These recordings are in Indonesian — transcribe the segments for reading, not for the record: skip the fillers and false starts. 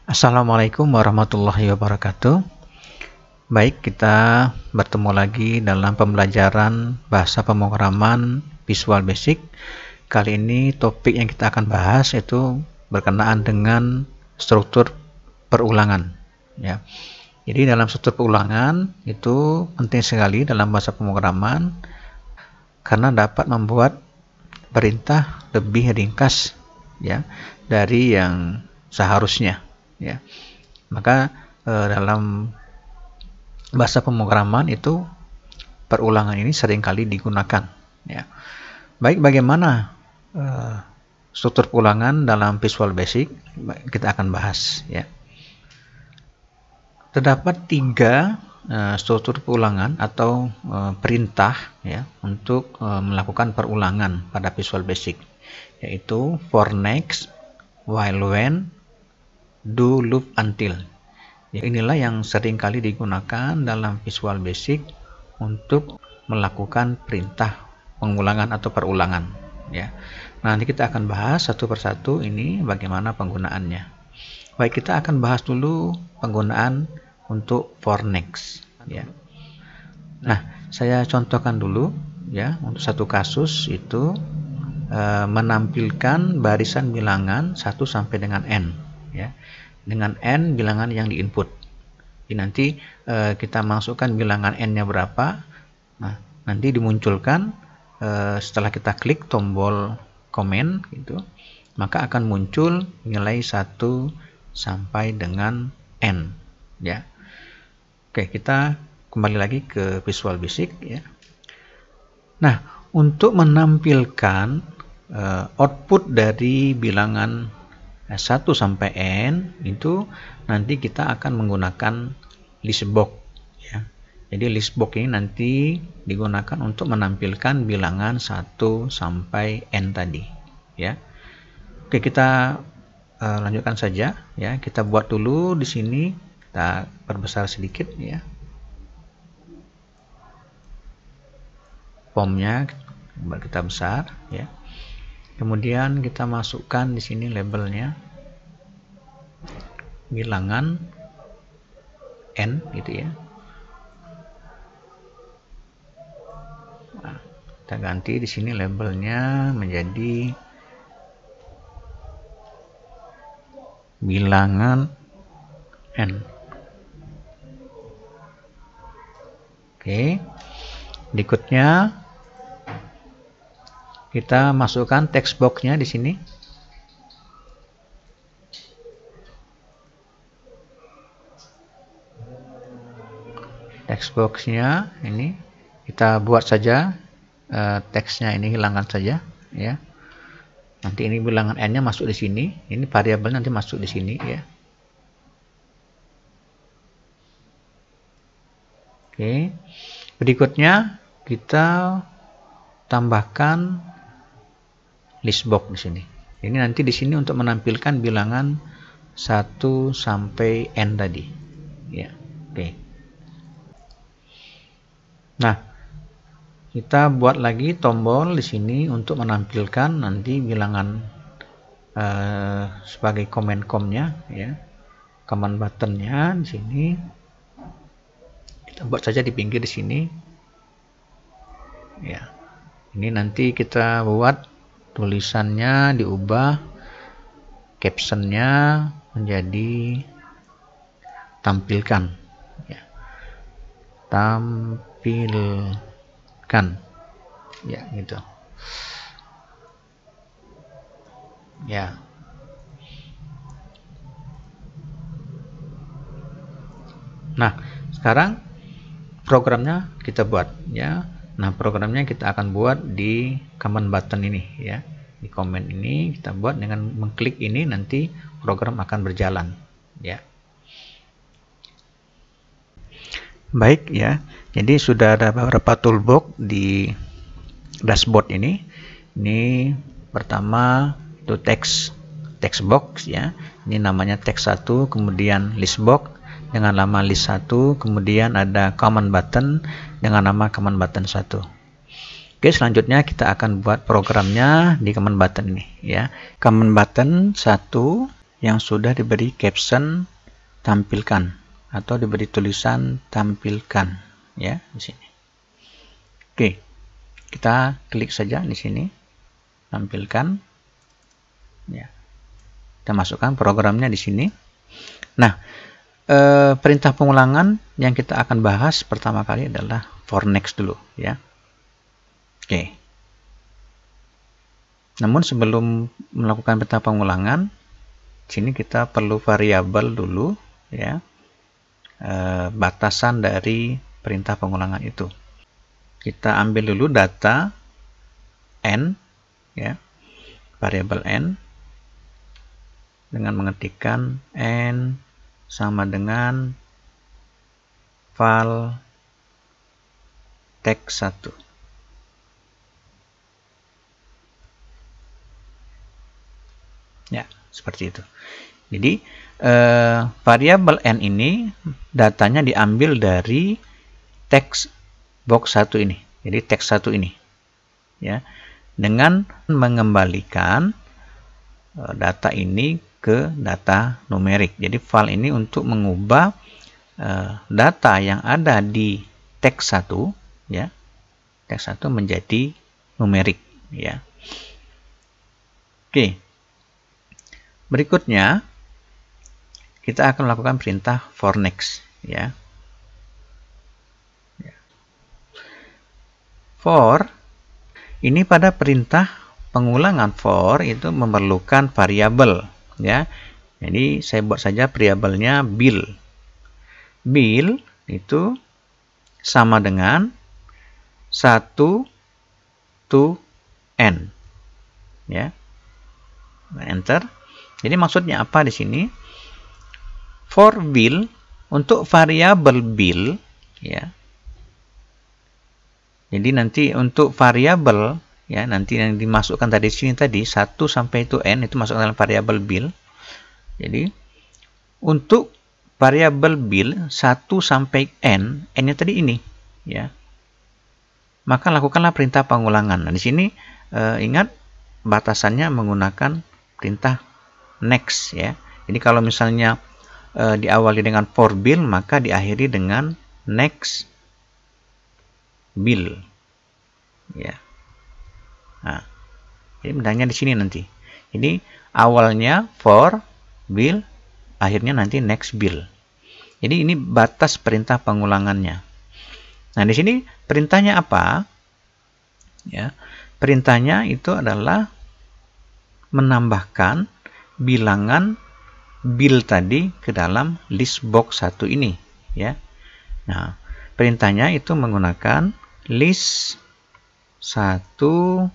Assalamualaikum warahmatullahi wabarakatuh. Baik, kita bertemu lagi dalam pembelajaran bahasa pemrograman Visual Basic. Kali ini topik yang kita akan bahas itu berkenaan dengan struktur perulangan. Ya. Jadi dalam struktur perulangan itu penting sekali dalam bahasa pemrograman karena dapat membuat perintah lebih ringkas ya dari yang seharusnya. Ya, maka dalam bahasa pemrograman itu perulangan ini seringkali digunakan. Ya. Baik, bagaimana struktur perulangan dalam Visual Basic kita akan bahas. Ya. Terdapat 3 struktur perulangan atau perintah ya untuk melakukan perulangan pada Visual Basic, yaitu for next, while when, do, loop, until. Ya, inilah yang sering kali digunakan dalam Visual Basic untuk melakukan perintah pengulangan atau perulangan. Ya. Nanti kita akan bahas satu persatu ini bagaimana penggunaannya. Baik, kita akan bahas dulu penggunaan untuk for next. Ya. Nah, saya contohkan dulu ya untuk satu kasus itu menampilkan barisan bilangan 1 sampai dengan n. Ya, dengan n bilangan yang diinput. Jadi nanti kita masukkan bilangan n-nya berapa. Nah, nanti dimunculkan setelah kita klik tombol komen gitu, maka akan muncul nilai 1 sampai dengan n ya. Oke, kita kembali lagi ke Visual Basic ya. Nah, untuk menampilkan output dari bilangan 1 sampai n itu nanti kita akan menggunakan listbox ya. Jadi listbox ini nanti digunakan untuk menampilkan bilangan 1 sampai n tadi ya. Oke, kita lanjutkan saja ya. Kita buat dulu di sini, kita perbesar sedikit ya. Formnya kita besar ya. Kemudian kita masukkan di sini labelnya bilangan n gitu ya. Nah, kita ganti di sini labelnya menjadi bilangan n. Oke. Berikutnya kita masukkan text box-nya di sini. Text box-nya ini kita buat saja teksnya ini hilangkan saja ya. Nanti ini bilangan n-nya masuk di sini. Ini variabel nanti masuk di sini ya. Oke. Berikutnya kita tambahkan listbox di sini. Ini nanti di sini untuk menampilkan bilangan 1 sampai n tadi. Ya, oke. Nah, kita buat lagi tombol di sini untuk menampilkan nanti bilangan sebagai command-nya ya. Command button-nya di sini. Kita buat saja di pinggir di sini. Ya. Ini nanti kita buat tulisannya diubah, captionnya menjadi tampilkan ya. Tampilkan ya gitu ya. Nah, sekarang programnya kita buat ya. Nah, programnya kita akan buat di command button ini ya. Di command ini kita buat dengan mengklik ini, nanti program akan berjalan ya. Baik ya. Jadi sudah ada beberapa toolbox di dashboard ini. Ini pertama itu text box ya. Ini namanya text 1, kemudian listbox dengan nama list 1, kemudian ada command button dengan nama command button 1. Oke, selanjutnya kita akan buat programnya di command button ini ya. Command button 1 yang sudah diberi caption tampilkan atau diberi tulisan tampilkan, ya, di sini. Oke, kita klik saja di sini tampilkan, ya. Kita masukkan programnya di sini. Nah, perintah pengulangan yang kita akan bahas pertama kali adalah for next dulu, ya. Oke. Namun sebelum melakukan perintah pengulangan, sini kita perlu variabel dulu, ya, batasan dari perintah pengulangan itu. Kita ambil dulu data n, ya, variabel n, dengan mengetikkan n sama dengan val text 1. Ya, seperti itu. Jadi variabel n ini datanya diambil dari text box 1 ini. Jadi text 1 ini, ya, dengan mengembalikan data ini ke data numerik. Jadi file ini untuk mengubah data yang ada di teks 1, ya, teks 1 menjadi numerik, ya. Oke. Berikutnya kita akan melakukan perintah for next, ya. For ini pada perintah pengulangan for itu memerlukan variabel, ya. Jadi saya buat saja variabelnya bill. Bill itu sama dengan 1 to n, ya. Enter. Jadi maksudnya apa di sini? For bill, untuk variabel bill, ya. Jadi nanti untuk variabel, ya, nanti yang dimasukkan tadi sini tadi 1 sampai itu n itu masuk dalam variabel bill. Jadi untuk variabel bill 1 sampai n-nya tadi ini, ya. Maka lakukanlah perintah pengulangan. Nah, di sini ingat batasannya menggunakan perintah next, ya. Jadi kalau misalnya diawali dengan for bill, maka diakhiri dengan next bill, ya. Nah, jadi bendanya di sini nanti. Jadi awalnya for bill, akhirnya nanti next bill. Jadi ini batas perintah pengulangannya. Nah, di sini perintahnya apa? Ya, perintahnya itu adalah menambahkan bilangan bill tadi ke dalam list box 1 ini, ya. Nah, perintahnya itu menggunakan list 1,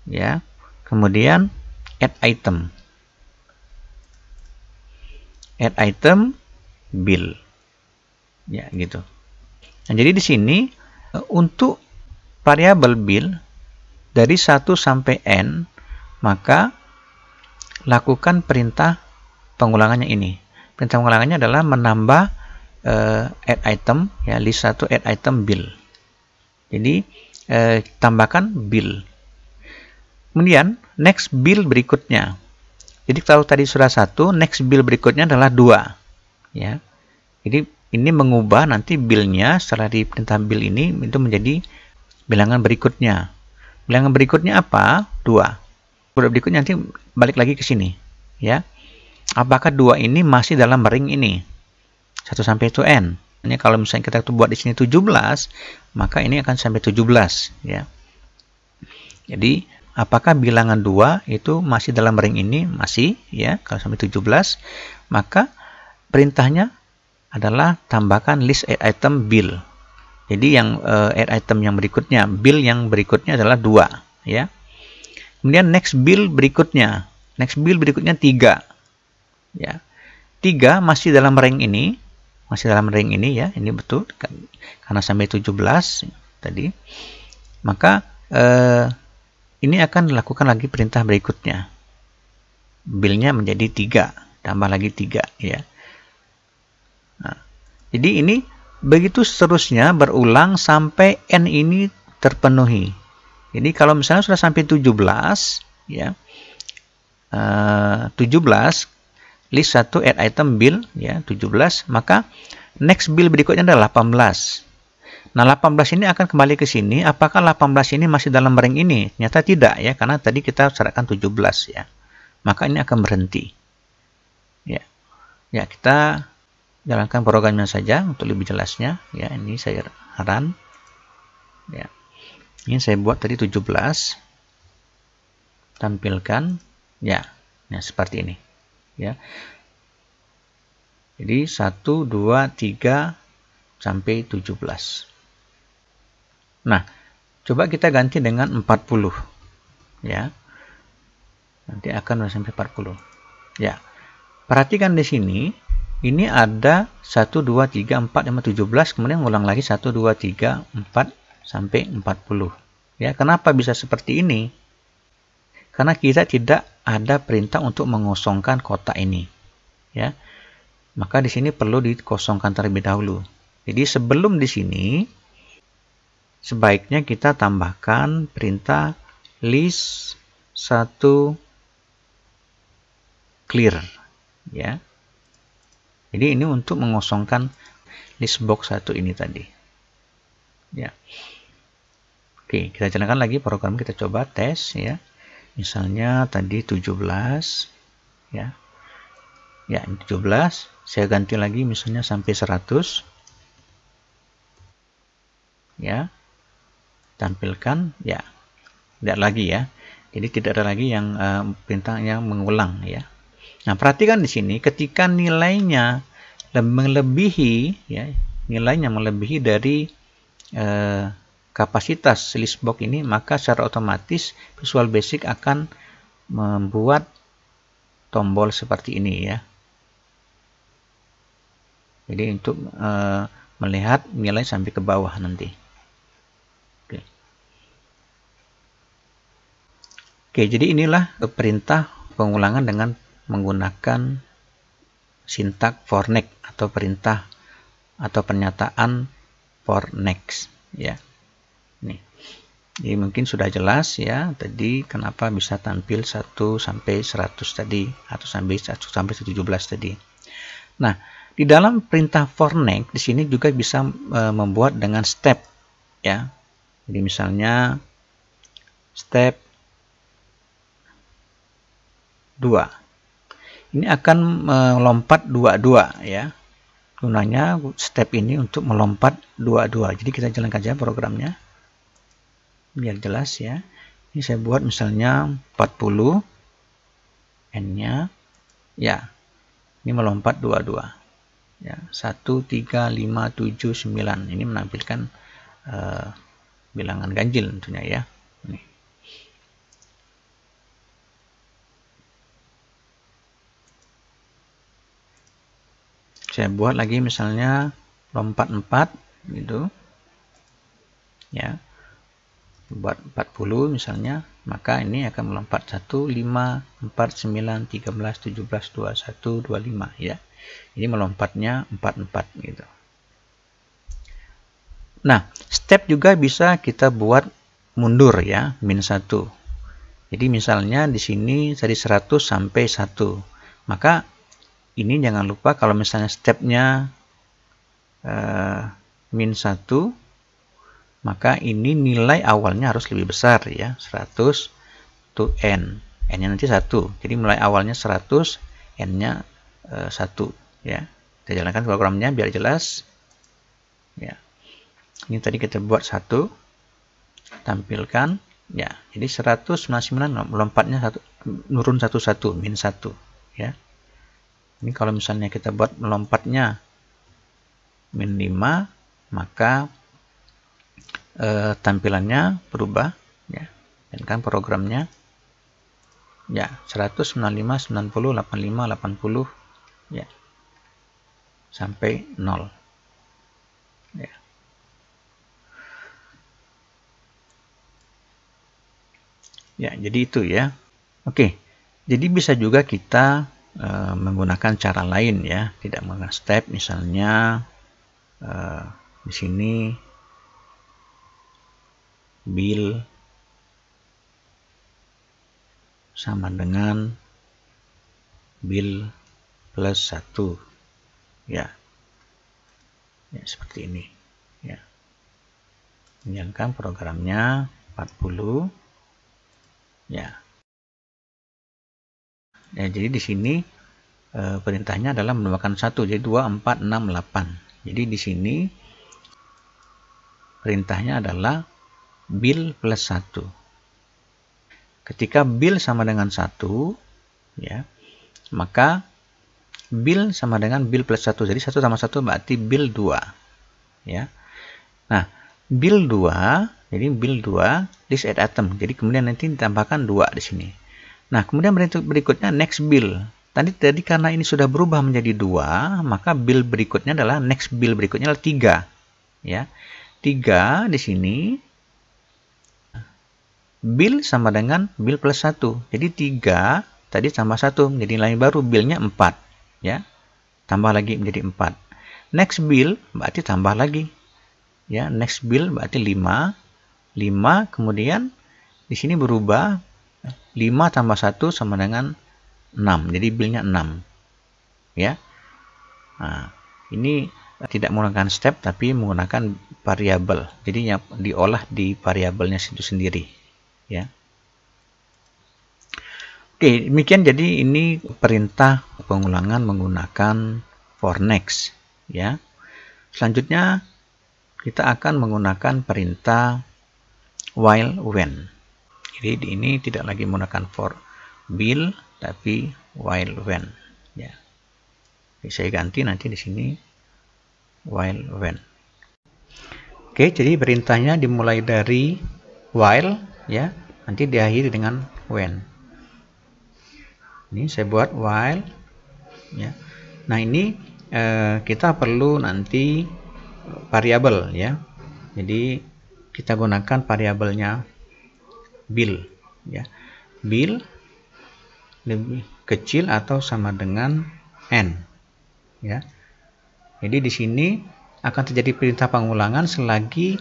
ya, kemudian add item bill, ya, gitu. Nah, jadi di sini untuk variabel bill dari 1 sampai n, maka lakukan perintah pengulangannya ini. Perintah pengulangannya adalah menambah add item, ya, list 1 add item bill. Jadi tambahkan bill. Kemudian next bill berikutnya. Jadi kalau tadi sudah 1, next bill berikutnya adalah 2, ya. Jadi ini mengubah nanti billnya setelah di perintah bill ini itu menjadi bilangan berikutnya. Bilangan berikutnya apa? 2. Berikutnya nanti balik lagi ke sini, ya. Apakah 2 ini masih dalam ring ini? 1 sampai itu n. Ini kalau misalnya kita buat di sini 17, maka ini akan sampai 17, ya. Jadi apakah bilangan 2 itu masih dalam ring ini? Masih, ya. Kalau sampai 17, maka perintahnya adalah tambahkan list add item bill. Jadi yang add item yang berikutnya, bill yang berikutnya adalah 2, ya. Kemudian next bill berikutnya. Next bill berikutnya 3. Ya. 3 masih dalam ring ini. Masih dalam ring ini, ya. Ini betul karena sampai 17 tadi. Maka ini akan dilakukan lagi perintah berikutnya. Billnya menjadi 3, tambah lagi 3, ya. Nah, jadi ini begitu seterusnya berulang sampai n ini terpenuhi. Jadi kalau misalnya sudah sampai 17, ya, 17, list 1 add item bill ya 17, maka next bill berikutnya adalah 18. Nah, 18 ini akan kembali ke sini. Apakah 18 ini masih dalam ring ini? Ternyata tidak ya, karena tadi kita syaratkan 17 ya. Maka ini akan berhenti. Ya. Ya, kita jalankan programnya saja untuk lebih jelasnya ya. Ini saya run. Ya. Ini saya buat tadi 17. Tampilkan ya. Nah, seperti ini. Ya. Jadi 1 2 3 sampai 17. Nah, coba kita ganti dengan 40 ya. Nanti akan sampai 40. Ya. Perhatikan di sini, ini ada 1 2 3 4 5 17, kemudian ulang lagi 1 2 3 4 sampai 40. Ya, kenapa bisa seperti ini? Karena kita tidak ada perintah untuk mengosongkan kotak ini. Ya. Maka di sini perlu dikosongkan terlebih dahulu. Jadi sebelum di sini sebaiknya kita tambahkan perintah list 1 clear ya. Jadi ini untuk mengosongkan list box 1 ini tadi. Ya. Oke, kita jalankan lagi program, kita coba tes ya. Misalnya tadi 17 ya. Ya, 17 saya ganti lagi misalnya sampai 100. Ya. Tampilkan ya, tidak lagi ya, jadi tidak ada lagi yang perintah yang mengulang ya. Nah, perhatikan di sini ketika nilainya melebihi ya, nilainya melebihi dari kapasitas list box ini, maka secara otomatis Visual Basic akan membuat tombol seperti ini ya. Jadi untuk melihat nilai sampai ke bawah nanti. Oke, jadi inilah perintah pengulangan dengan menggunakan sintak for next atau perintah atau pernyataan for next ya. Nih. Jadi mungkin sudah jelas ya tadi kenapa bisa tampil 1 sampai 100 tadi atau sampai 1 sampai 17 tadi. Nah, di dalam perintah for next di sini juga bisa membuat dengan step ya. Jadi misalnya step 2. Ini akan melompat 22 ya. Gunanya step ini untuk melompat 22. Jadi kita jalankan saja programnya. Biar jelas ya. Ini saya buat misalnya 40 N-nya ya. Ini melompat 22. Ya, 1 3 5 7 9. Ini menampilkan bilangan ganjil tentunya ya. Nih. Saya buat lagi misalnya lompat 4 gitu ya, buat 40 misalnya, maka ini akan melompat 1 5 4 9 13 17 21 25 ya. Ini melompatnya 44 gitu. Nah, step juga bisa kita buat mundur ya, min 1. Jadi misalnya di sini dari 100 sampai 1, maka ini jangan lupa kalau misalnya stepnya min 1, maka ini nilai awalnya harus lebih besar ya, 100 to n. N-nya nanti 1. Jadi mulai awalnya 100, N-nya 1 ya. Kita jalankan programnya biar jelas. Ya. Ini tadi kita buat 1. Tampilkan ya. Jadi 199 melompatnya nurun 11 min 1 ya. Ini kalau misalnya kita buat melompatnya min 5, maka tampilannya berubah ya. Dan kan programnya ya 195 90 85 80 ya sampai 0 ya. Ya, jadi itu ya. Oke. Jadi bisa juga kita menggunakan cara lain ya, tidak menggunakan step. Misalnya di sini bill sama dengan bill plus 1. Ya. Ya, seperti ini. Ya. Menjalankan programnya 40. Ya. Ya, jadi di sini perintahnya adalah menambahkan 1, jadi 2, 4, 6, 8. Jadi di sini perintahnya adalah bil plus 1. Ketika bil sama dengan 1, ya, maka bil sama dengan bil plus 1. Jadi 1 tambah 1 berarti bil 2. Ya. Nah, bil 2, jadi bil 2 list add item. Jadi kemudian nanti ditambahkan 2 di sini. Nah, kemudian berikutnya next bill. Tadi karena ini sudah berubah menjadi 2, maka bill berikutnya adalah next bill berikutnya adalah 3. Ya. 3 di sini bill sama dengan bill plus 1. Jadi 3 tadi tambah 1 menjadi nilai baru, billnya 4. Ya. Tambah lagi menjadi 4. Next bill berarti tambah lagi. Ya, next bill berarti 5. 5 kemudian di sini berubah 5 tambah 1 sama dengan 6. Jadi billnya 6. Ya. Nah, ini tidak menggunakan step tapi menggunakan variabel. Jadi yang diolah di variabelnya itu sendiri, ya. Oke, demikian jadi ini perintah pengulangan menggunakan for next, ya. Selanjutnya kita akan menggunakan perintah while when. Jadi ini tidak lagi menggunakan for bill tapi while when, ya. Oke, saya ganti nanti di sini while when. Oke, jadi perintahnya dimulai dari while, ya, nanti diakhiri dengan when. Ini saya buat while, ya. Nah, ini kita perlu nanti variabel, ya. Jadi kita gunakan variabelnya bill, ya. Bill lebih kecil atau sama dengan n, ya. Jadi di sini akan terjadi perintah pengulangan selagi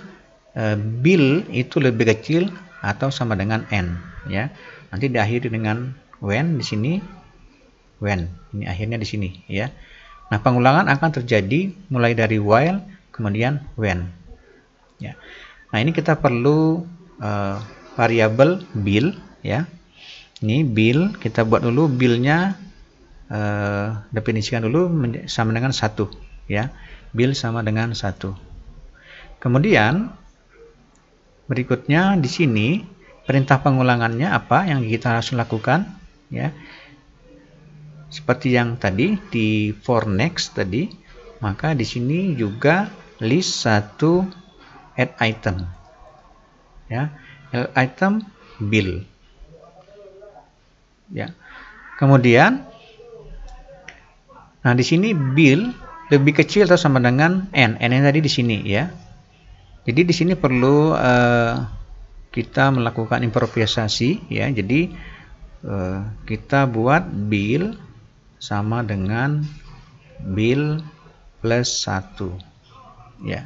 bill itu lebih kecil atau sama dengan n, ya. Nanti diakhiri dengan when di sini, when. Ini akhirnya di sini, ya. Nah, pengulangan akan terjadi mulai dari while kemudian when, ya. Nah, ini kita perlu variabel bill, ya. Ini bill, kita buat dulu billnya, definisikan dulu sama dengan 1, ya. Bill sama dengan 1. Kemudian berikutnya di sini perintah pengulangannya apa yang kita harus lakukan, ya. Seperti yang tadi di for next tadi, maka di sini juga list 1 add item, ya. Add item bill, ya. Kemudian nah di sini bill lebih kecil atau sama dengan n. N yang tadi di sini, ya. Jadi di sini perlu kita melakukan improvisasi, ya. Jadi kita buat bill sama dengan bill plus 1, ya.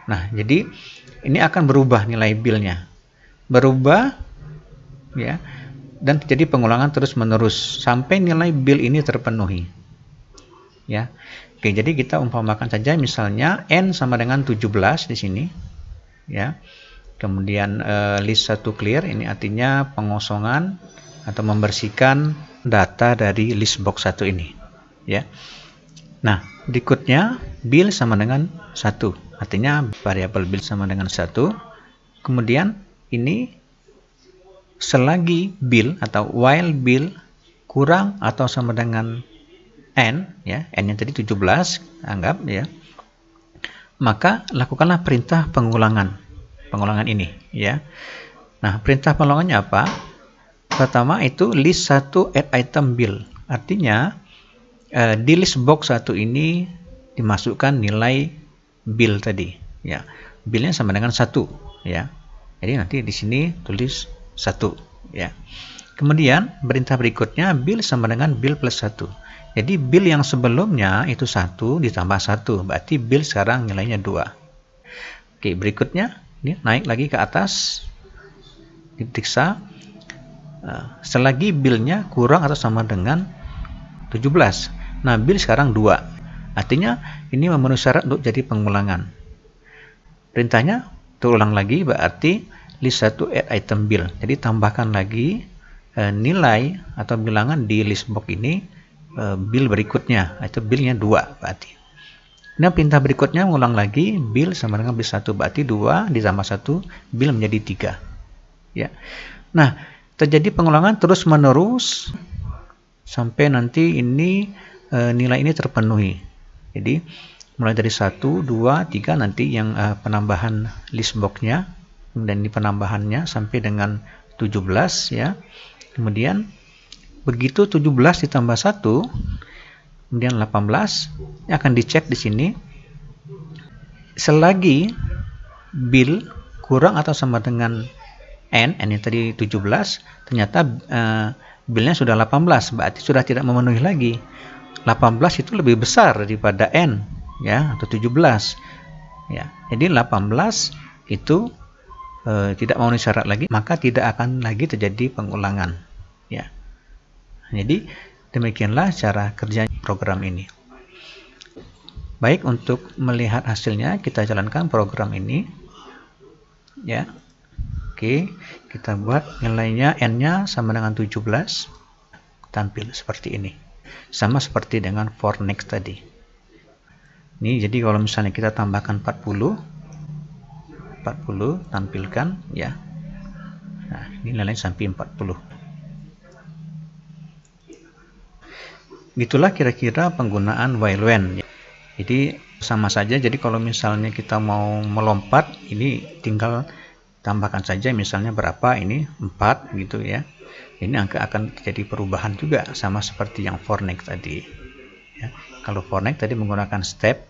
Nah, jadi ini akan berubah nilai billnya. Berubah, ya. Dan terjadi pengulangan terus-menerus sampai nilai bill ini terpenuhi, ya. Oke, jadi kita umpamakan saja misalnya n sama dengan 17 di sini, ya. Kemudian list 1 clear, ini artinya pengosongan atau membersihkan data dari list box 1 ini, ya. Nah, berikutnya bill sama dengan 1, artinya variabel bill sama dengan 1. Kemudian ini selagi bill atau while bill kurang atau sama dengan n, ya, n yang tadi 17 anggap, ya, maka lakukanlah perintah pengulangan ini, ya. Nah, perintah pengulangannya apa? Pertama itu list 1 add item bill, artinya di list box 1 ini dimasukkan nilai bill tadi, ya. Billnya sama dengan 1, ya. Jadi nanti di sini tulis 1, ya. Kemudian perintah berikutnya bill sama dengan bill plus 1. Jadi bill yang sebelumnya itu 1 ditambah 1, berarti bill sekarang nilainya 2. Oke, berikutnya ini naik lagi ke atas, diperiksa selagi billnya kurang atau sama dengan 17. Nah, bill sekarang 2. Artinya ini memenuhi syarat untuk jadi pengulangan. Perintahnya terulang lagi, berarti list 1 add item bill. Jadi tambahkan lagi nilai atau bilangan di list box ini bill berikutnya, itu billnya 2 berarti. Nah, perintah berikutnya mengulang lagi bill sama dengan bill 1, berarti 2 ditambah 1 bill menjadi 3. Ya. Nah, terjadi pengulangan terus menerus sampai nanti ini nilai ini terpenuhi. Jadi mulai dari 1, 2, 3 nanti yang penambahan list box-nya, dan ini penambahannya sampai dengan 17 ya. Kemudian begitu 17 ditambah 1, kemudian 18, akan dicek di sini. Selagi bill kurang atau sama dengan n yang tadi 17, ternyata billnya sudah 18, berarti sudah tidak memenuhi lagi. 18 itu lebih besar daripada n ya, atau 17 ya. Jadi 18 itu tidak memenuhi syarat lagi, maka tidak akan lagi terjadi pengulangan ya. Jadi demikianlah cara kerja program ini. Baik, untuk melihat hasilnya kita jalankan program ini ya. Oke, kita buat nilainya n-nya sama dengan 17, tampil seperti ini. Sama seperti dengan for next tadi. Ini jadi kalau misalnya kita tambahkan 40 tampilkan ya. Nah, ini nilainya sampai 40. Itulah kira-kira penggunaan while when. Jadi sama saja. Jadi kalau misalnya kita mau melompat, ini tinggal tambahkan saja misalnya berapa, ini 4 gitu ya. Ini angka akan terjadi perubahan juga sama seperti yang for next tadi ya. Kalau for next tadi menggunakan step,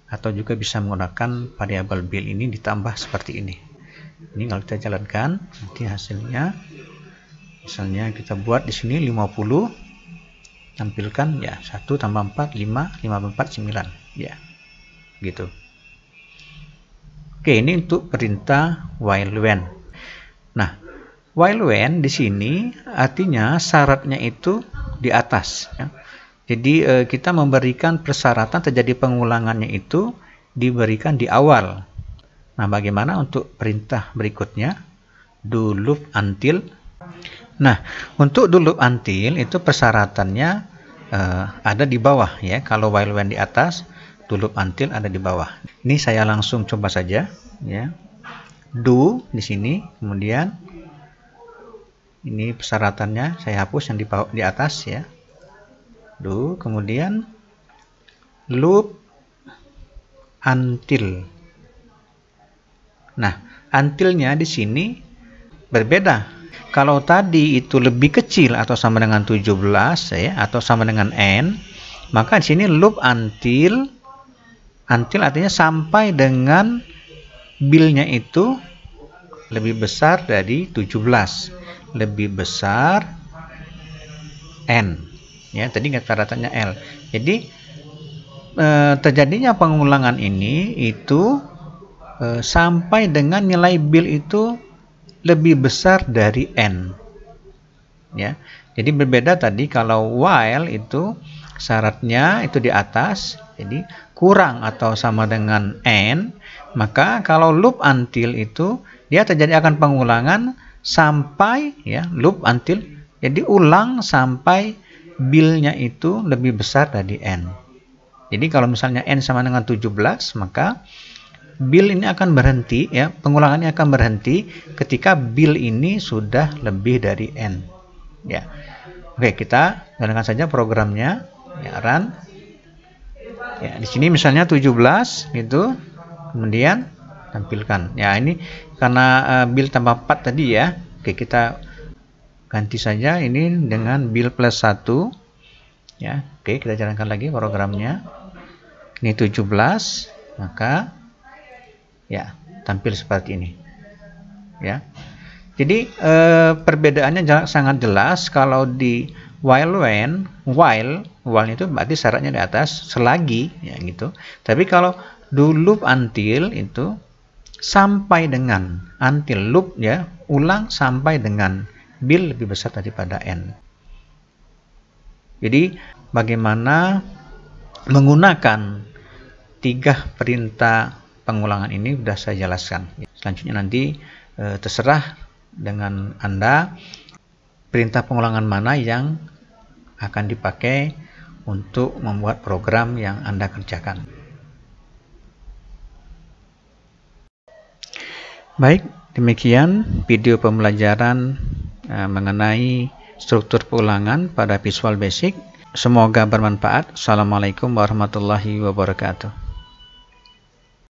atau juga bisa menggunakan variabel bill ini ditambah seperti ini. Ini kalau kita jalankan nanti hasilnya, misalnya kita buat di sini 50, tampilkan ya 1 tambah 4 5, 5 4 9 ya gitu. Oke, ini untuk perintah while when. Nah, while when di sini artinya syaratnya itu di atas ya. Jadi kita memberikan persyaratan terjadi pengulangannya itu diberikan di awal. Nah, bagaimana untuk perintah berikutnya? Do loop until. Nah, untuk do loop until itu persyaratannya ada di bawah ya. Kalau while when di atas, do loop until ada di bawah. Ini saya langsung coba saja ya. Do di sini, kemudian ini persyaratannya saya hapus yang di atas ya. Do, kemudian loop until. Nah, untilnya di sini berbeda. Kalau tadi itu lebih kecil atau sama dengan 17 ya, atau sama dengan n, maka di sini loop until artinya sampai dengan billnya itu lebih besar dari 17, lebih besar n. Ya, tadi syaratnya L. Jadi terjadinya pengulangan ini itu sampai dengan nilai bill itu lebih besar dari n. Ya, jadi berbeda tadi kalau while itu syaratnya itu di atas, jadi kurang atau sama dengan n. Maka kalau loop until itu dia terjadi akan pengulangan sampai ya, loop until jadi ulang sampai billnya itu lebih besar dari n. Jadi kalau misalnya n sama dengan 17, maka bill ini akan berhenti ya, pengulangannya akan berhenti ketika bill ini sudah lebih dari n ya. Oke, kita jalankan saja programnya ya, run ya. Di sini misalnya 17 gitu, kemudian tampilkan ya. Ini karena bill tambah 4 tadi ya. Oke, kita ganti saja ini dengan bill plus 1 ya. Oke, kita jalankan lagi programnya. Ini 17, maka ya tampil seperti ini ya. Jadi perbedaannya sangat jelas. Kalau di while when, while itu berarti syaratnya di atas, selagi ya gitu. Tapi kalau do loop until itu sampai dengan, until loop ya, ulang sampai dengan bill lebih besar daripada n. Jadi bagaimana menggunakan 3 perintah pengulangan ini sudah saya jelaskan. Selanjutnya nanti terserah dengan Anda perintah pengulangan mana yang akan dipakai untuk membuat program yang Anda kerjakan. Baik, demikian video pembelajaran mengenai struktur pengulangan pada Visual Basic. Semoga bermanfaat. Assalamualaikum warahmatullahi wabarakatuh.